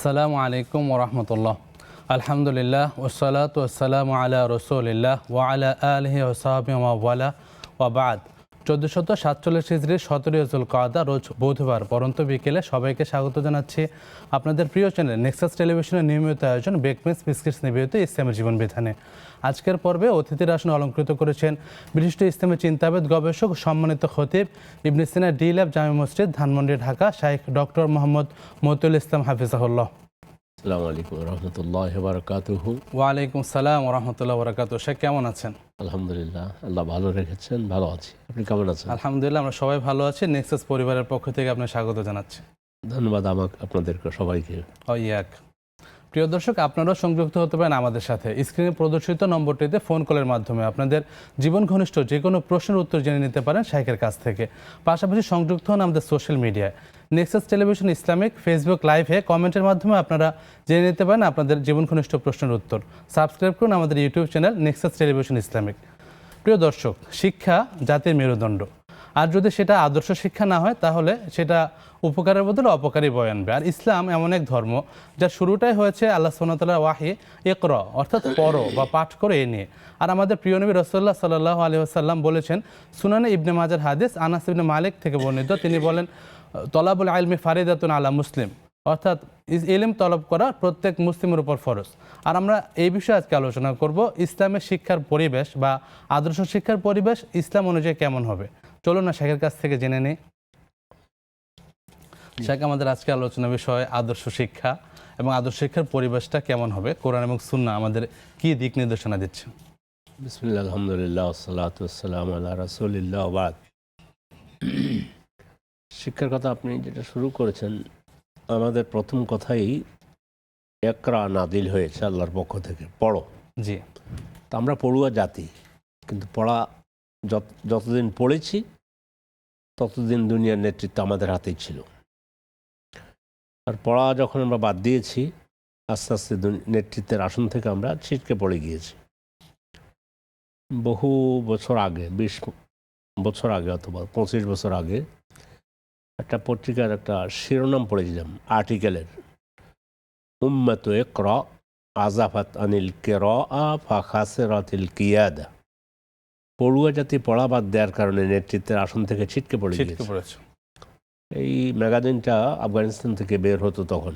আসসালামু আলাইকুম ওরহমতুল্লাহ। আলহামদুলিল্লাহ ওসসালাতু ওয়াসসালামু আলা রাসূলিল্লাহ ওয়া আলা আলিহি ওয়া সাহবিহি ওয়া ওয়ালা ওয়া বাদ। 1447 হিজরির 17 যুলকাদা রোজ বুধবার পরন্ত বিকেলে সবাইকে স্বাগত জানাচ্ছি আপনাদের প্রিয় চ্যানেল নেক্সাস টেলিভিশনের নিয়মিত আয়োজন বেকমেন্স বিস্কিটস নিবেদিত ইসলামের জীবন বিধানে। আজকের পর্বে অতিথির আসন অলঙ্কৃত করেছেন বিশিষ্ট ইসলামী চিন্তাবিদ, গবেষক, সম্মানিত খতিব, ইবনে সিনা ডি ল্যাব জামে মসজিদ, ধানমন্ডি, ঢাকা, শাইখ ডক্টর মোহাম্মদ মতিউল ইসলাম হাফিজাহুল্লাহ। আসসালামু আলাইকুম রহমতুল্লাহ বারাকাতুহু। ওয়ালাইকুম সালাম ওরহমতুল্লাহ বারাকাতুহু। শেখ কেমন আছেন? আলহামদুলিল্লাহ, আল্লাহ ভালো রেখেছেন, ভালো আছি। আপনি কেমন আছেন? আলহামদুলিল্লাহ, আমরা সবাই ভালো আছি। নেক্সাস পরিবারের পক্ষ থেকে আপনার স্বাগত জানাচ্ছি। ধন্যবাদ আপনাদেরকে সবাইকে। ইয়াক প্রিয় দর্শক, আপনারাও সংযুক্ত হতে পারেন আমাদের সাথে। স্ক্রিনে প্রদর্শিত নম্বরটিতে ফোন কলের মাধ্যমে আপনাদের জীবন ঘনিষ্ঠ যে কোনো প্রশ্নের উত্তর জেনে নিতে পারেন শাইখের কাছ থেকে। পাশাপাশি সংযুক্ত হন আমাদের সোশ্যাল মিডিয়ায় নেক্সাস টেলিভিশন ইসলামিক ফেসবুক লাইভে কমেন্টের মাধ্যমে আপনারা জেনে নিতে পারেন আপনাদের জীবন ঘনিষ্ঠ প্রশ্নের উত্তর। সাবস্ক্রাইব করুন আমাদের YouTube channel Nexus television Islamic. প্রিয় দর্শক, শিক্ষা জাতির মেরুদণ্ড, আর যদি সেটা আদর্শ শিক্ষা না হয় তাহলে সেটা উপকারের বদলে অপকারী বয়ে আনবে। আর ইসলাম এমন এক ধর্ম যার শুরুটাই হয়েছে আল্লাহ সুবহানাহু ওয়া তাআলার ওয়াহি ইকরা, অর্থাৎ পড়ো বা পাঠ করো এ নিয়ে। আর আমাদের প্রিয় নবী রাসূলুল্লাহ সাল্লাল্লাহু আলাইহি ওয়াসাল্লাম বলেছেন, সুনানে ইবনে মাজার হাদিস, আনাস ইবনে মালিক থেকে বর্ণিত, তিনি বলেন, তলাবুল ইলমি ফারিদাতুন আলা মুসলিম, অর্থাৎ ইলম তলব করা প্রত্যেক মুসলিমের উপর ফরজ। আর আমরা এই বিষয়ে আজকে আলোচনা করব ইসলামের শিক্ষার পরিবেশ বা আদর্শ শিক্ষার পরিবেশ ইসলাম অনুযায়ী কেমন হবে। চলুন না শেখের কাছ থেকে জেনে নিই। শেখ, আমাদের আজকে আলোচনা বিষয় আদর্শ শিক্ষা এবং আদর্শ শিক্ষার পরিবেশটা কেমন হবে, কোরআন এবং সুন্নাহ আমাদের কি দিক নির্দেশনা দিচ্ছে? বিসমিল্লাহ, আলহামদুলিল্লাহ, ওয়াসসালাতু ওয়াসসালামু আলা রাসূলিল্লাহ ওয়া বাদ। শিক্ষার কথা আপনি যেটা শুরু করেছেন, আমাদের প্রথম কথাই ইকরা নাজিল হয়েছে আল্লাহর পক্ষ থেকে, পড়ো। জি। তা আমরা পড়ুয়া জাতি, কিন্তু পড়া যতদিন পড়েছি ততদিন দুনিয়ার নেতৃত্ব আমাদের হাতেই ছিল। আর পড়া যখন আমরা বাদ দিয়েছি, আস্তে আস্তে নেতৃত্বের আসন থেকে আমরা ছিটকে পড়ে গিয়েছি। বহু বছর আগে, 20 বছর আগে অথবা 25 বছর আগে একটা পত্রিকার একটা শিরোনাম পড়েছিলাম আর্টিকেলের, উম্মাত ইকরা আযাফাত আনিল কিরাআ ফাখাসিরাতিল কিয়াদা। পড়ুয়া জাতি পড়া বাদ দেওয়ার কারণে নেতৃত্বের আসন থেকে ছিটকে পড়েছে। এই ম্যাগাজিনটা আফগানিস্তান থেকে বের হতো তখন,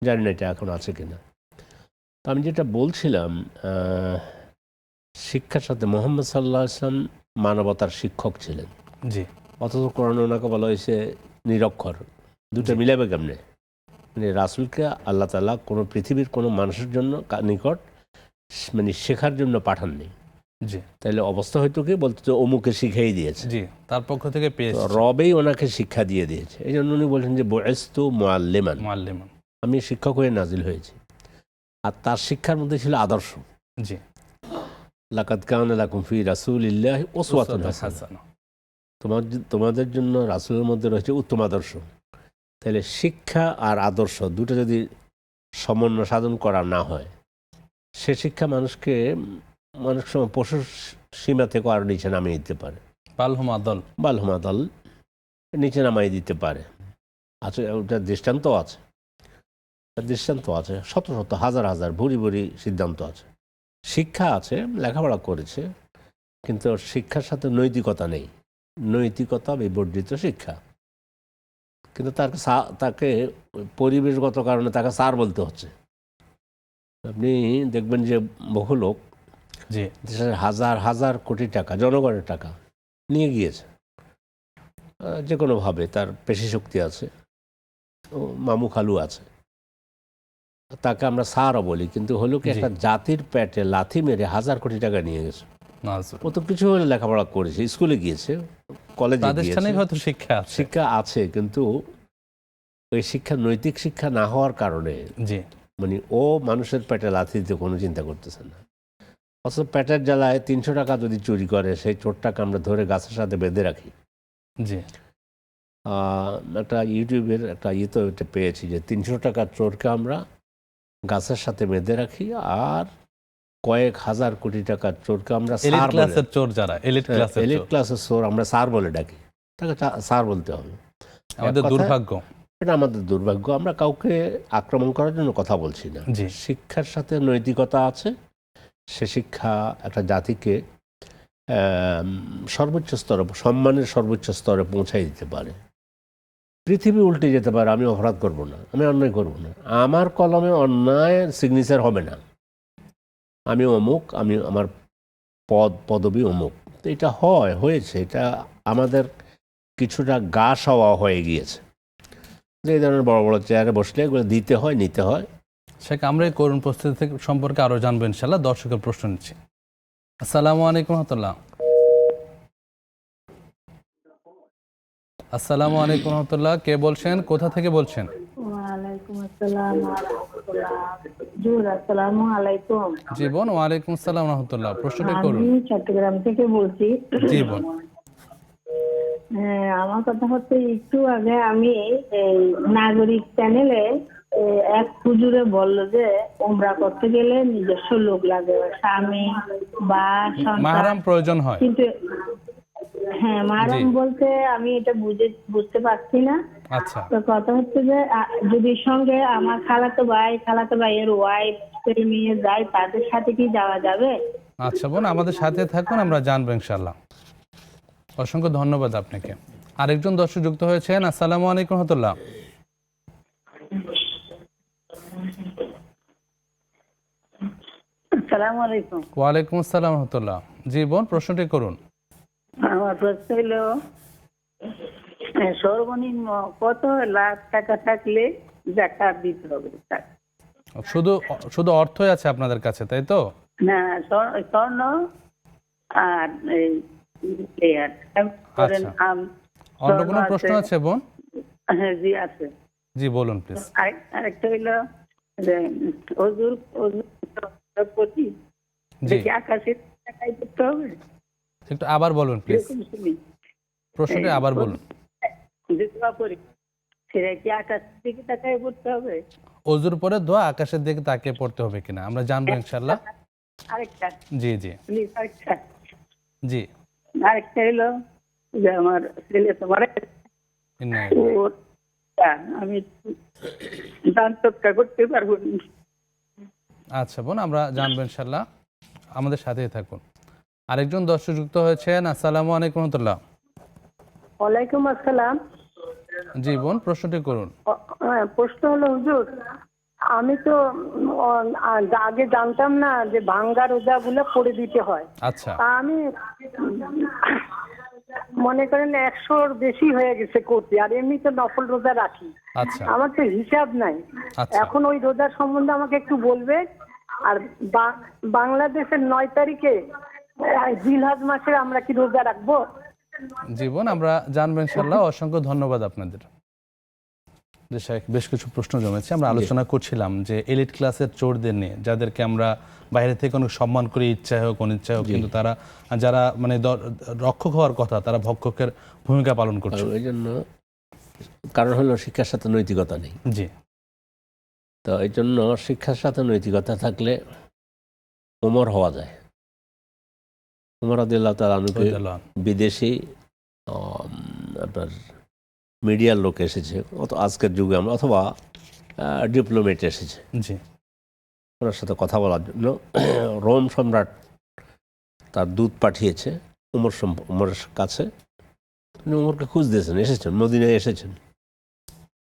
জানি না এটা এখন আছে কিনা। তো আমি যেটা বলছিলাম, শিক্ষার সাথে মোহাম্মদ সাল্লাল্লাহু আলাইহি ওয়াসাল্লাম মানবতার শিক্ষক ছিলেন। জি। অথচ কোরআনে ওনাকে বলা হয়েছে নিরক্ষর। দুটো মিলাবে কেমনে? মানে রাসূলকে আল্লাহ তাআলা কোনো পৃথিবীর কোনো মানুষের জন্য নিকট মানে শেখার জন্য পাঠাননি। জি। তাহলে অবস্থা হয়তো কি বলতে, তো অমুকে শিখাই দিয়েছে। জি, তার পক্ষ থেকে পেয়েছে, রবেই ওনাকে শিক্ষা দিয়ে দিয়েছে। এই জন্য উনি বলছেন যে বুইস্তু মুআল্লিমান, আমি শিক্ষক হয়ে নাজিল হয়েছি। আর তার শিক্ষার মধ্যে ছিল আদর্শ। জি। লাকাদ কানা লাকুম ফি রাসূলিল্লাহি উসওয়াতুন হাসানাহ, তোমাদের জন্য রাসূলের মধ্যে রয়েছে উত্তম আদর্শ। তাহলে শিক্ষা আর আদর্শ দুটো যদি সমন্বয় সাধন করা না হয়, সে শিক্ষা মানুষকে মানুষ পশুর সীমা থেকে আরো নিচে নামিয়ে দিতে পারে, বালহুমাদল নিচে নামিয়ে দিতে পারে। আচ্ছা, ওটা দৃষ্টান্ত আছে, শত শত হাজার হাজার ভুরি ভুরি সিদ্ধান্ত আছে। শিক্ষা আছে, লেখাপড়া করেছে, কিন্তু শিক্ষার সাথে নৈতিকতা নেই, নৈতিকতা বিবর্জিত শিক্ষা। কিন্তু তাকে পরিবেশগত কারণে তাকে স্যার বলতে হচ্ছে। আপনি দেখবেন যে বহু লোক দেশের হাজার হাজার কোটি টাকা, জনগণের টাকা নিয়ে গিয়েছে, যে কোনোভাবে তার পেশি শক্তি আছে, মামু খালু আছে, তাকে আমরা স্যারও বলি, কিন্তু হলো কি একটা জাতির পেটে লাথি মেরে হাজার কোটি টাকা নিয়ে গেছে। ও তো কিছু হলে লেখাপড়া করেছে, স্কুলে গিয়েছে, কলেজে গিয়েছে, শিক্ষা আছে, কিন্তু ওই শিক্ষা নৈতিক শিক্ষা না হওয়ার কারণে মানে ও মানুষের পেটে লাথি দিতে কোনো চিন্তা করতেছে না। অথচ পেটের জ্বালায় 300 টাকা যদি চুরি করে, সেই চোরটাকে আমরা ধরে গাছের সাথে বেঁধে রাখি। একটা ইউটিউবের একটা ইয়েতে ওইটা পেয়েছি যে 300 টাকার চোরকে আমরা গাছের সাথে বেঁধে রাখি, আর কয়েক হাজার কোটি টাকার চোরকে আমরা এলিট ক্লাসের চোর আমরা স্যার বলে ডাকি। তাকে স্যার বলতে হবে। আমাদের দুর্ভাগ্য, এটা আমাদের দুর্ভাগ্য। আমরা কাউকে আক্রমণ করার জন্য কথা বলছি না। জি। শিক্ষার সাথে নৈতিকতা আছে। সে শিক্ষা একটা জাতিকে সর্বোচ্চ স্তরে, সম্মানের সর্বোচ্চ স্তরে পৌঁছাই দিতে পারে। পৃথিবী উল্টে যেতে পারে, আমি অপরাধ করব না, আমি অন্যায় করব না, আমার কলমে অন্যায়ের সিগনেচার হবে না, আমি অমুক, আমি আমার পদবি অমুক। তো এটা হয়েছে, এটা আমাদের কিছুটা গা সওয়া হয়ে গিয়েছে যে এই ধরনের বড় বড় চেয়ারে বসলে এগুলো দিতে হয়, নিতে হয়। শেখ, আমরা এই করুণ পরিস্থিতি থেকে সম্পর্কে আরও জানবো ইনশাল্লাহ। দর্শকের প্রশ্ন নিচ্ছি। আসসালামু আলাইকুম রহমতুল্লাহ। আসসালামু আলাইকুম রহমতুল্লাহ, কে বলছেন, কোথা থেকে বলছেন? ওয়ালাইকুম আসসালাম ওয়া রাহমাতুল্লাহ। জি, আসসালামু আলাইকুম। জি বোন, ওয়ালাইকুম আসসালাম রহমতুল্লাহ, প্রশ্নটি করুন। আমি চট্টগ্রাম থেকে বলছি। জি বোন। হ্যাঁ, আমার কথা হচ্ছে একটু আগে আমি এই নাগরিক চ্যানেলে এক হুজুরে বলল যে উমরা করতে গেলে নিজস্ব লোক লাগে, স্বামী বা সন্তান। মাহরাম প্রয়োজন হয়। কিন্তু হ্যাঁ, মাহরাম বলতে আমি এটা বুঝতে পারছি না। আচ্ছা তো কথা হচ্ছে যে যদি সঙ্গে আমার খালাতো ভাইয়ের ওয়াইফ, ছেলে মেয়ে যায়, তাদের সাথে কি যাওয়া যাবে? আচ্ছা বোন, আমাদের সাথে থাকুন, আমরা জানবো ইনশাল্লাহ। অসংখ্য ধন্যবাদ আপনাকে। আরেকজন দর্শক যুক্ত হয়েছেন। আসসালামু আলাইকুম রহমতুল্লাহ। আসসালামু আলাইকুম। ওয়ালাইকুম আসসালাম রহমতুল্লাহ। জি বোন, প্রশ্নটি করুন। আমার প্রশ্ন হলো সর্বনিম্ন কত লাখ টাকা থাকলে যাকাত দিতে হবে? শুধু শুধু অর্থই আছে আপনাদের কাছে, তাই তো? না, স্বর্ণ আর এই আর করেন আচ্ছা। আম। অন্য কোনো স্বর্ণ প্রশ্ন আছে বোন? হ্যাঁ, জি আছে। জি বলুন প্লিজ। আরেকটা হইলো যে অজুর প্রতি জি, দেখি আকাশে তাকাই করতে হবে। একটু আবার বলুন প্লিজ, এরকম শুনি। প্রশ্নটি আবার বলুন। যে দোয়া করি সেটা কি আকাশ দিকে তাকাই করতে হবে? অজুর পরে দোয়া আকাশের দিকে তাকিয়ে পড়তে হবে কিনা আমরা জানবো ইনশাল্লাহ। আরেকটা জি জি প্লিজ, আরেকটা জি। আরেকটা হলো যে আমার ছেলে তো মারা গেছে। ওর আমি দান সৎকার করতে পারবো না। আচ্ছা বোন, আমরা জানবো ইনশাল্লাহ, আমাদের সাথেই থাকুন। আরেকজন দর্শক যুক্ত হয়েছেন। আসসালামু আলাইকুম রহমতুল্লাহ। ওয়ালাইকুম আসসালাম। জি বোন, প্রশ্নটি করুন। প্রশ্ন হলো হুজুর, আমি তো আগে জানতাম না যে ভাঙ্গা রোজা গুলো পড়ে দিতে হয়। আচ্ছা তা আমি মনে করেন 100-র বেশি হয়ে গেছে করতে, আর এমনি তো নফল রোজা রাখি। আচ্ছা আমার তো হিসাব নাই। আচ্ছা। এখন ওই রোজার সম্বন্ধে আমাকে একটু বলবে। আর বাংলাদেশের 9 তারিখে জিলহজ মাসে আমরা কি রোজা রাখবো? জি বোন, আমরা জানবো ইনশাল্লাহ। অসংখ্য ধন্যবাদ আপনাদের। যে শেখ, বেশ কিছু প্রশ্ন জমেছে, আমরা আলোচনা করছিলাম যে এলিট ক্লাসের চোরদের নিয়ে, যাদেরকে আমরা বাইরে থেকে অনেক সম্মান করি, ইচ্ছায় হোক অনিচ্ছায় হোক, কিন্তু তারা যারা মানে রক্ষক হওয়ার কথা, তারা ভক্ষকের ভূমিকা পালন করছে। এই জন্য কারণ হলো শিক্ষার সাথে নৈতিকতা নেই। জি তো এই জন্য শিক্ষার সাথে নৈতিকতা থাকলে ওমর হওয়া যায়। ওমর রাদিয়াল্লাহু তাআলা আনহুকে বিদেশি আপনার মিডিয়ার লোক এসেছে, আজকের যুগে আমরা, অথবা ডিপ্লোমেট এসেছে জি ওনার সাথে কথা বলার জন্য। রোম সম্রাট তার দূত পাঠিয়েছে ওমরের কাছে। তিনি ওমরকে খুঁজতেছেন, এসেছেন, মদিনায় এসেছেন।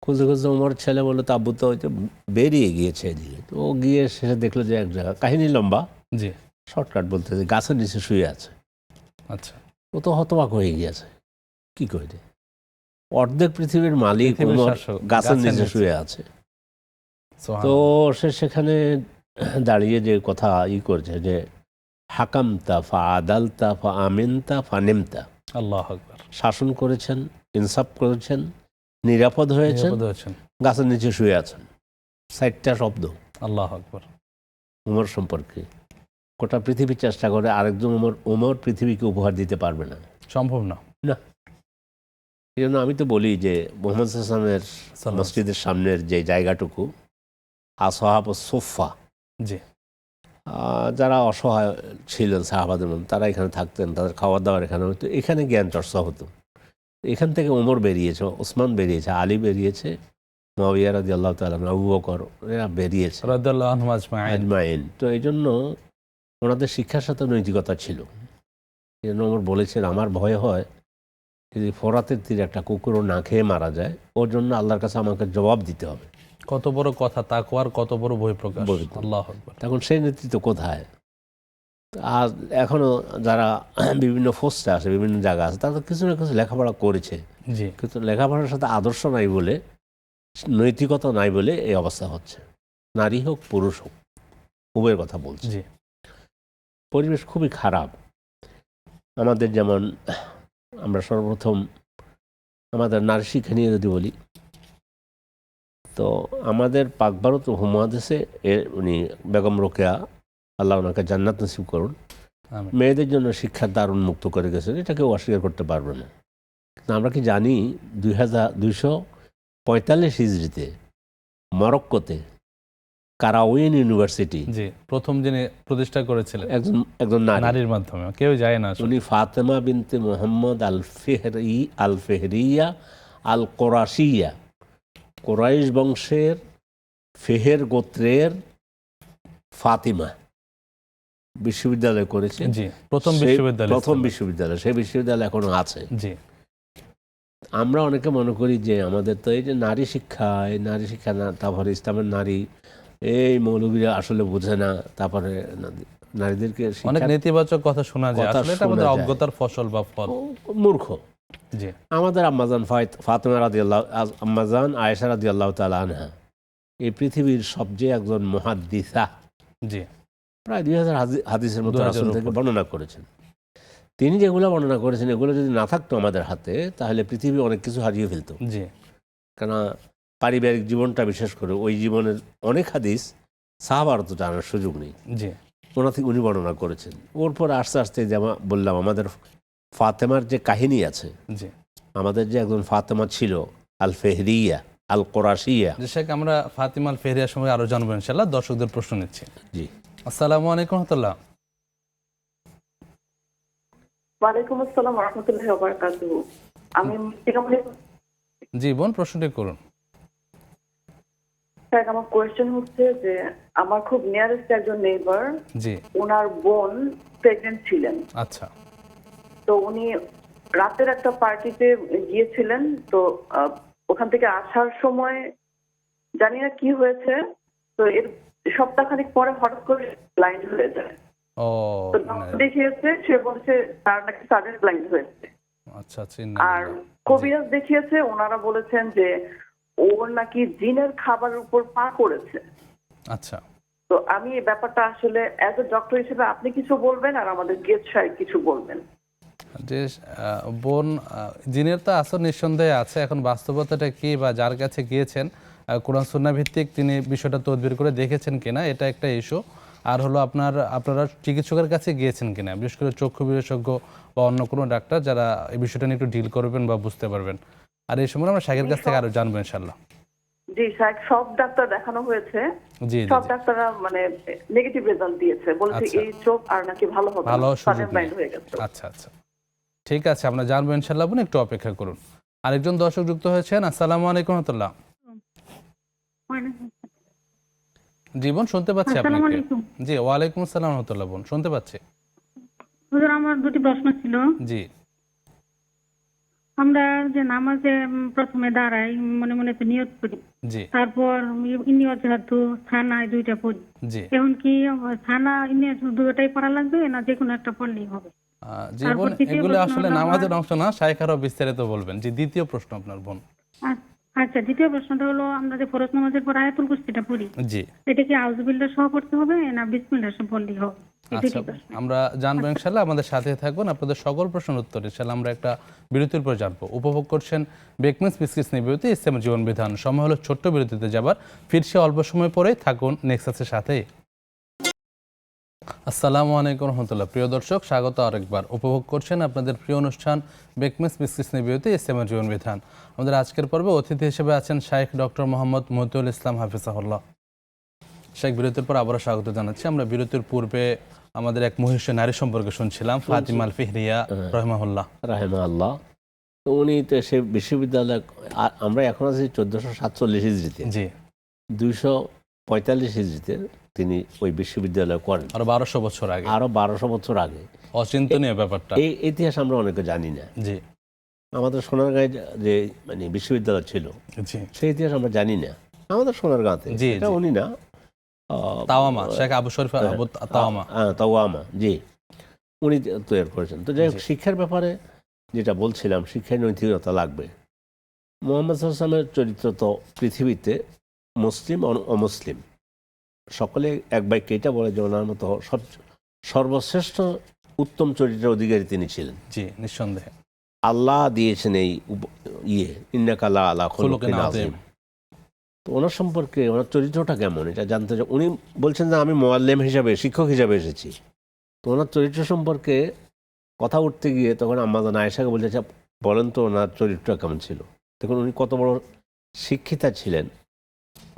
খুঁজতে খুঁজতে ওমর ছেলে বললো তাব্বু তো হয়তো বেরিয়ে গিয়েছে এদিকে। তো ও গিয়ে শেষে দেখলো যে এক জায়গা, কাহিনী লম্বা, জি শর্টকাট বলতে যে গাছের নিচে শুয়ে আছে। আচ্ছা। ও তো হতবাক হয়ে গিয়েছে, কি করে অর্ধেক পৃথিবীর মালিক ওমর গাছের নিচে শুয়ে আছে। তো সে সেখানে দাঁড়িয়ে যে কথা করছে যে হাকামতা ফা আদালতা ফা আমিনতা ফা নেমতা, আল্লাহু আকবার, শাসন করেছেন, ইনসাফ করেছেন, নিরাপদ হয়েছেন, গাছের নিচে শুয়ে আছেন। 60টা শব্দ আল্লাহু আকবার ওমর সম্পর্কে। গোটা পৃথিবী চেষ্টা করে, আরেকজন ওমর পৃথিবীকে উপহার দিতে পারবে না, সম্ভব না। না। এই জন্য আমি তো বলি যে মুহাম্মদ সাল্লাল্লাহু আলাইহি মসজিদের সামনের যে জায়গাটুকু, আসহাব সোফা, জি যারা অসহায় ছিলেন সাহাবাদের মধ্যে, তারা এখানে থাকতেন, তাদের খাওয়া দাওয়ার এখানে হতো, এখানে জ্ঞান চর্চা হতো। এখান থেকে ওমর বেরিয়েছে, ওসমান বেরিয়েছে, আলী বেরিয়েছে, মুআবিয়া রাদিয়াল্লাহু তাআলা, আবু বকর এরা বেরিয়েছে, রাদিয়াল্লাহু আনহুম আজমাইন। আজমাইন। তো এই জন্য ওনাদের শিক্ষার সাথে নৈতিকতা ছিল। এই জন্য ওমর বলেছেন, আমার ভয় হয় যদি ফোরাতের তীরে একটা কুকুরও না খেয়ে মারা যায়, ওর জন্য আল্লাহর কাছে আমাকে জবাব দিতে হবে। কত বড় কথা, তাকওয়ার কত বড় বহিঃপ্রকাশ। বহিঃপ্রকাশ। আল্লাহু আকবার। তখন সেই নেতৃত্ব কোথায়? আর এখনও যারা বিভিন্ন পোস্টে আছে, বিভিন্ন জায়গা আছে, তারা তো কিছু না কিছু লেখাপড়া করেছে, জি কিন্তু লেখাপড়ার সাথে আদর্শ নাই বলে, নৈতিকতা নাই বলে এই অবস্থা হচ্ছে। নারী হোক পুরুষ হোক, উভয়ের কথা বলছি। জি পরিবেশ খুবই খারাপ। আমাদের যেমন, আমরা সর্বপ্রথম আমাদের নারী শিক্ষা নিয়ে যদি বলি, তো আমাদের পাক ভারত উপমহাদেশে উনি বেগম রোকেয়া, আল্লাহ ওনাকে জান্নাত নসিব করুন, আমিন। মেয়েদের জন্য শিক্ষার দ্বার উন্মুক্ত করে গেছেন, এটা কেউ অস্বীকার করতে পারবে না। কিন্তু আমরা কি জানি 2245 হিজরিতে মরক্কোতে কারাউইন ইউনিভার্সিটি জি প্রথম যিনি প্রতিষ্ঠা করেছিলেন একজন নারী, নারীর মাধ্যমে, কেউ যায় না আসলে। উনি ফাতেমা বিনতে মোহাম্মদ আল ফেহরিয়া আল কোরাশিয়া, কোরাইশ বংশের ফেহের গোত্রের ফাতিমা বিশ্ববিদ্যালয় করেছে। জি প্রথম সেই বিশ্ববিদ্যালয়। প্রথম বিশ্ববিদ্যালয়, সেই বিশ্ববিদ্যালয় এখনো আছে। জি আমরা অনেকে মনে করি যে আমাদের তো এই যে নারী শিক্ষা, এই নারী শিক্ষা না, তারপরে ইসলামের নারী, এই মৌলবীরা আসলে বোঝে না, তারপরে নারীদেরকে অনেক শিক্ষা, নেতিবাচক কথা শোনা যায়, কথা আসলে এটা আমাদের শোনা যায়। অজ্ঞতার ফসল বা ফল। মূর্খ। জি আমাদের আম্মাজান ফাতেমা রাদিয়াল্লাহু, আম্মাজান আয়েশা রাদিয়াল্লাহু তাআলা আনহা এই পৃথিবীর সবচেয়ে একজন মুহাদ্দিসা, জি প্রায় 2000 হাদিসের মতো 2000 রাসূল থেকে বর্ণনা করেছেন। তিনি যেগুলো বর্ণনা করেছেন, এগুলো যদি না থাকতো আমাদের হাতে, তাহলে পৃথিবী অনেক কিছু হারিয়ে ফেলতো। জি কেন, পারিবারিক জীবনটা বিশেষ করে, ওই জীবনের অনেক হাদিস সাহাবার তো জানার সুযোগ নেই, জি ওনা থেকে উনি বর্ণনা করেছেন। ওর পর আস্তে আস্তে যেমন বললাম, আমাদের ফাতেমার যে কাহিনী আছে, জি আমাদের যে একজন ফাতেমা ছিল আল ফেহরিয়া আল কোরাশিয়া। যে শেখ, আমরা ফাতিমা আল ফেহরিয়ার সঙ্গে আরো জানবো ইনশাআল্লাহ। দর্শকদের প্রশ্ন নিচ্ছি। জি, আসসালামু আলাইকুম রহমতুল্লাহ। ওয়ালাইকুম আসসালাম ওয়া রাহমাতুল্লাহি ওয়া বারাকাতুহু। আমি মৃত্তিকামণি। জি বোন, প্রশ্নটি করুন। স্যার, আমার কোয়েশ্চেন হচ্ছে যে আমার খুব নিয়ারেস্ট একজন নেইবার, জি ওনার বোন প্রেগনেন্ট ছিলেন। আচ্ছা তো উনি রাতের একটা পার্টিতে গিয়েছিলেন। তো ওখান থেকে আসার সময় জানি না কি হয়েছে, তো এর সপ্তাহখানেক পরে হঠাৎ করে ব্লাইন্ড হয়ে যায়। ও তো ডক্টর দেখিয়েছে, সে বলছে তার নাকি সাডেন ব্লাইন্ড হয়েছে। আচ্ছা আচ্ছা। আর কবিরাজ দেখিয়েছে, ওনারা বলেছেন যে ওর নাকি জিনের খাবারের উপর পা করেছে। আচ্ছা তো আমি এই ব্যাপারটা আসলে অ্যাজ এ ডক্টর হিসেবে আপনি কিছু বলবেন, আর আমাদের গেস্ট সাহেব কিছু বলবেন। যে বোন, জিনের তো আসর নিঃসন্দেহে আছে। এখন বাস্তবতাটা কি, বা যার কাছে গিয়েছেন কোরআন সুন্নাহ ভিত্তিক তিনি বিষয়টা তদবির করে দেখেছেন কিনা, এটা একটা ইস্যু। আর হলো আপনারা চিকিৎসকের কাছে গিয়েছেন কিনা, বিশেষ করে চক্ষু বিশেষজ্ঞ বা অন্য কোনো ডাক্তার যারা এই বিষয়টা নিয়ে একটু ডিল করবেন বা বুঝতে পারবেন। আর এই সময় আমরা শাকের কাছ থেকে আরো জানবো ইনশাল্লাহ। জি স্যার, সব ডাক্তার দেখানো হয়েছে, জি সব ডাক্তাররা মানে নেগেটিভ রেজাল্ট দিয়েছে, বলছে আচ্ছা। এই চোখ আর নাকি ভালো হবে ভালো না, সুযোগ সাডেন নেই। ব্লাইন্ড হয়ে গেছে। আচ্ছা আচ্ছা, ঠিক আছে, আমরা জানবো ইনশাল্লাহ। বোন একটু অপেক্ষা করুন। আরেকজন দর্শক যুক্ত হয়েছেন। আসসালামু আলাইকুম রহমতুল্লাহ। জি বোন, শুনতে পাচ্ছি আসসালামু আপনাকে। আলাইকুম। জি ওয়ালাইকুম আসসালাম রহমতুল্লাহ। বোন শুনতে পাচ্ছি। হুজুর, আমার দুটি প্রশ্ন ছিল। জি আমরা যে নামাজে প্রথমে দাঁড়াই, মনে মনে তো নিয়ত করি, জি তারপর নিয়ত যেহেতু থানায় দুইটা পড়ি, জি এখন কি থানা নিয়ত দুটোটাই পড়া লাগবে, না যে কোনো একটা পড়লেই হবে? জি তারপর বোন, দ্বিতীয় এগুলো প্রশ্ন আসলে হলো নামাজের অংশ না, শাইখ আরো বিস্তারিত বলবেন। জি, দ্বিতীয় প্রশ্ন আপনার বোন। আচ্ছা, দ্বিতীয় প্রশ্নটা হলো, আমরা যে ফরজ নামাজের পর আয়াতুল কুরসিটা পড়ি, জি এটা কি আউযুবিল্লাহ সহ পড়তে হবে, না বিসমিল্লাহ সহ পড়লেই হবে? এই আচ্ছা, দুটি প্রশ্ন। আমরা জানবো ইনশাল্লাহ। আমাদের সাথে থাকুন। আপনাদের সকল প্রশ্নের উত্তর ইনশাল্লাহ আমরা একটা বিরতির পর জানবো। উপভোগ করছেন বেকমেন্স বিস্কিটস নিয়ে বিরতি, ইসলামের জীবন বিধান। সময় হলো ছোট্ট বিরতিতে যাবার, ফিরছে অল্প সময় পরেই। থাকুন নেক্সাসের সাথে। আসসালামু আলাইকুম রহমতুল্লাহ। প্রিয় দর্শক, স্বাগত আরেকবার। উপভোগ করছেন আপনাদের প্রিয় অনুষ্ঠান বেকমেন্স বিস্কিটস নিয়ে বিরতি, ইসলামের জীবন বিধান। আমাদের আজকের পর্বে অতিথি হিসেবে আছেন শাইখ ডক্টর মোহাম্মদ মহিউল ইসলাম হাফিজাহুল্লাহ। শেখ, বিরতির পর আবারও স্বাগত জানাচ্ছি। আমরা বিরতির পূর্বে আমাদের এক মহিষী নারী সম্পর্কে শুনছিলাম, ফাতিমা আল ফেহরিয়া রাহিমাহুল্লাহ। রাহেমা আল্লাহ। তো উনি তো সে বিশ্ববিদ্যালয়, আমরা এখন আছি 1447 হিজরিতে, জি 245 হিজরিতে তিনি ওই বিশ্ববিদ্যালয় করেন, আরো 1200 বছর আগে, আরো 1200 বছর আগে। অচিন্তনীয় ব্যাপারটা। এই ইতিহাস আমরা অনেকে জানি না। জি আমাদের সোনারগাঁয়ে যে মানে বিশ্ববিদ্যালয় ছিল জি সেই ইতিহাস আমরা জানি না। আমাদের সোনারগাঁতে, জি, এটা জি। উনি না, তাওয়ামা, শেখ আবু শরীফ আবু তাওয়ামা। তাওয়ামা, জি, উনি তৈরি করেছেন। তো যাই হোক, শিক্ষার ব্যাপারে যেটা বলছিলাম, শিক্ষায় নৈতিকতা লাগবে। মুহাম্মদ সাল্লাল্লাহু আলাইহি ওয়াসাল্লামের চরিত্র তো পৃথিবীতে মুসলিম অমুসলিম সকলে এক বাক্যে এটা বলে যে ওনার মতো সর্বশ্রেষ্ঠ উত্তম চরিত্রের অধিকারী তিনি ছিলেন। জি নিঃসন্দেহে। আল্লাহ দিয়েছেন এই ইন্নাকা আলা খুলুকিন খুলুকিন আযীম। আযীম। তো ওনার সম্পর্কে, ওনার চরিত্রটা কেমন এটা জানতে চাই। উনি বলছেন যে আমি মুআল্লিম হিসাবে, শিক্ষক হিসাবে এসেছি। তো ওনার চরিত্র সম্পর্কে কথা উঠতে গিয়ে তখন আম্মা জান আয়েশাকে বলতে চাই, বলেন তো ওনার চরিত্র কেমন ছিল। দেখুন উনি কত বড় শিক্ষিতা ছিলেন,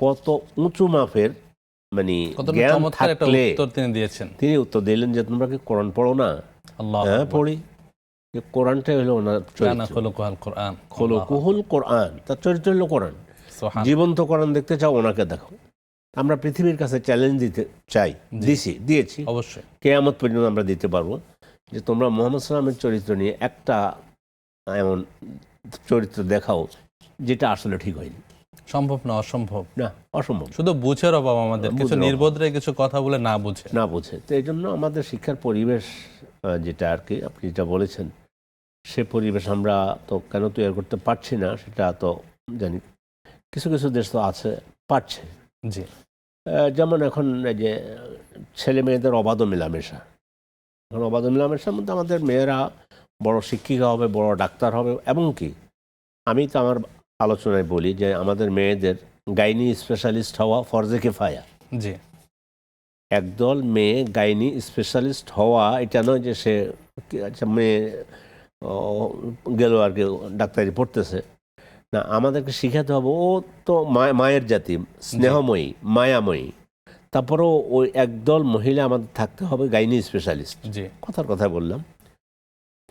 কত উঁচু মাপের মানে কত জ্ঞান চমৎকার একটা থাকলে উত্তর তিনি দিয়েছেন। তিনি উত্তর দিলেন যে তোমরা কি কোরআন পড়ো না? আল্লাহু হ্যাঁ আকবার। পড়ি। যে কোরআনটাই হলো ওনার কানা চরিত্র, খুলুকুল কোরআন। খুলুকুহুল কোরআন, তার চরিত্র হলো কোরআন। সুবহান। জীবন্ত কোরআন দেখতে চাও, ওনাকে দেখো। আমরা পৃথিবীর কাছে চ্যালেঞ্জ দিতে চাই, দিয়েছি, অবশ্যই। কিয়ামত পর্যন্ত আমরা দিতে পারবো যে তোমরা মুহাম্মদ সাল্লামের চরিত্র নিয়ে একটা এমন চরিত্র দেখাও যেটা আসলে ঠিক হয়নি। সম্ভব না, অসম্ভব না, অসম্ভব, শুধু বুঝের অভাব আমাদের, কিছু বুঝের অভাব। নির্বোধরে কিছু কথা বলে না বুঝে। না বুঝে। তো এই জন্য আমাদের শিক্ষার পরিবেশ যেটা আর কি আপনি যেটা বলেছেন, সে পরিবেশ আমরা তো কেন তৈরি করতে পারছি না সেটা তো জানি। কিছু কিছু দেশ তো আছে, পারছে। জি যেমন এখন এই যে ছেলে মেয়েদের অবাধ মেলামেশা, এখন অবাধ মেলামেশার মধ্যে আমাদের মেয়েরা বড় শিক্ষিকা হবে, বড় ডাক্তার হবে, এবং কি আমি তো আমার আলোচনায় বলি যে আমাদের মেয়েদের গাইনি স্পেশালিস্ট হওয়া ফরজে কিফায়া। জি একদল মেয়ে গাইনি স্পেশালিস্ট হওয়া এটা নয় যে সে আচ্ছা মেয়ে গেল আর কি ডাক্তারি পড়তেছে না, আমাদেরকে শিখাতে হবে ও তো মায়ের জাতি, স্নেহময়ী, মায়াময়ী। তারপরেও ওই একদল মহিলা আমাদের থাকতে হবে গাইনি স্পেশালিস্ট। জি কথার কথা বললাম,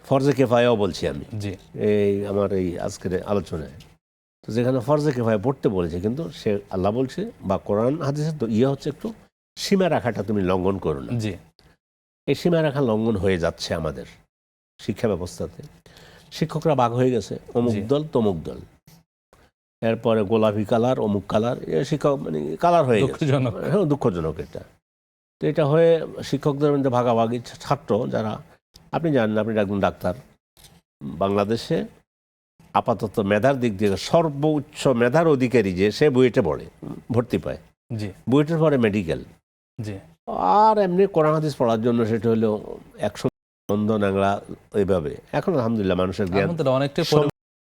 ফরজে কেফায়াও বলছি আমি জি এই আমার এই আজকের আলোচনায়। তো যেখানে ফরজে কেফায়া পড়তে বলেছে, কিন্তু সে আল্লাহ বলছে বা কোরআন হাদিসের তো হচ্ছে একটু সীমা রাখাটা তুমি লঙ্ঘন করো না। জি এই সীমা রাখা লঙ্ঘন হয়ে যাচ্ছে আমাদের শিক্ষা ব্যবস্থাতে। শিক্ষকরা ভাগ হয়ে গেছে, অমুক জি। দল তমুক দল, এরপরে গোলাপি কালার অমুক কালার, শিক্ষক মানে কালার হয়ে গেছে। দুঃখজনক। হ্যাঁ, দুঃখজনক এটা। তো এটা হয়ে শিক্ষকদের মধ্যে ভাগাভাগি, ছাত্র যারা, আপনি জানেন, আপনি একজন ডাক্তার, বাংলাদেশে আপাতত মেধার দিক দিয়ে সর্বোচ্চ মেধার অধিকারী যে সে বুয়েটে পড়ে, ভর্তি পায়, জি বুয়েটের পরে মেডিকেল, জি আর এমনি কোরআন হাদিস পড়ার জন্য সেটা হলো 100 বন্ধ নাংলা, ওইভাবে। এখন আলহামদুলিল্লাহ মানুষের জ্ঞান আমাদের অনেকটাই সমৃদ্ধ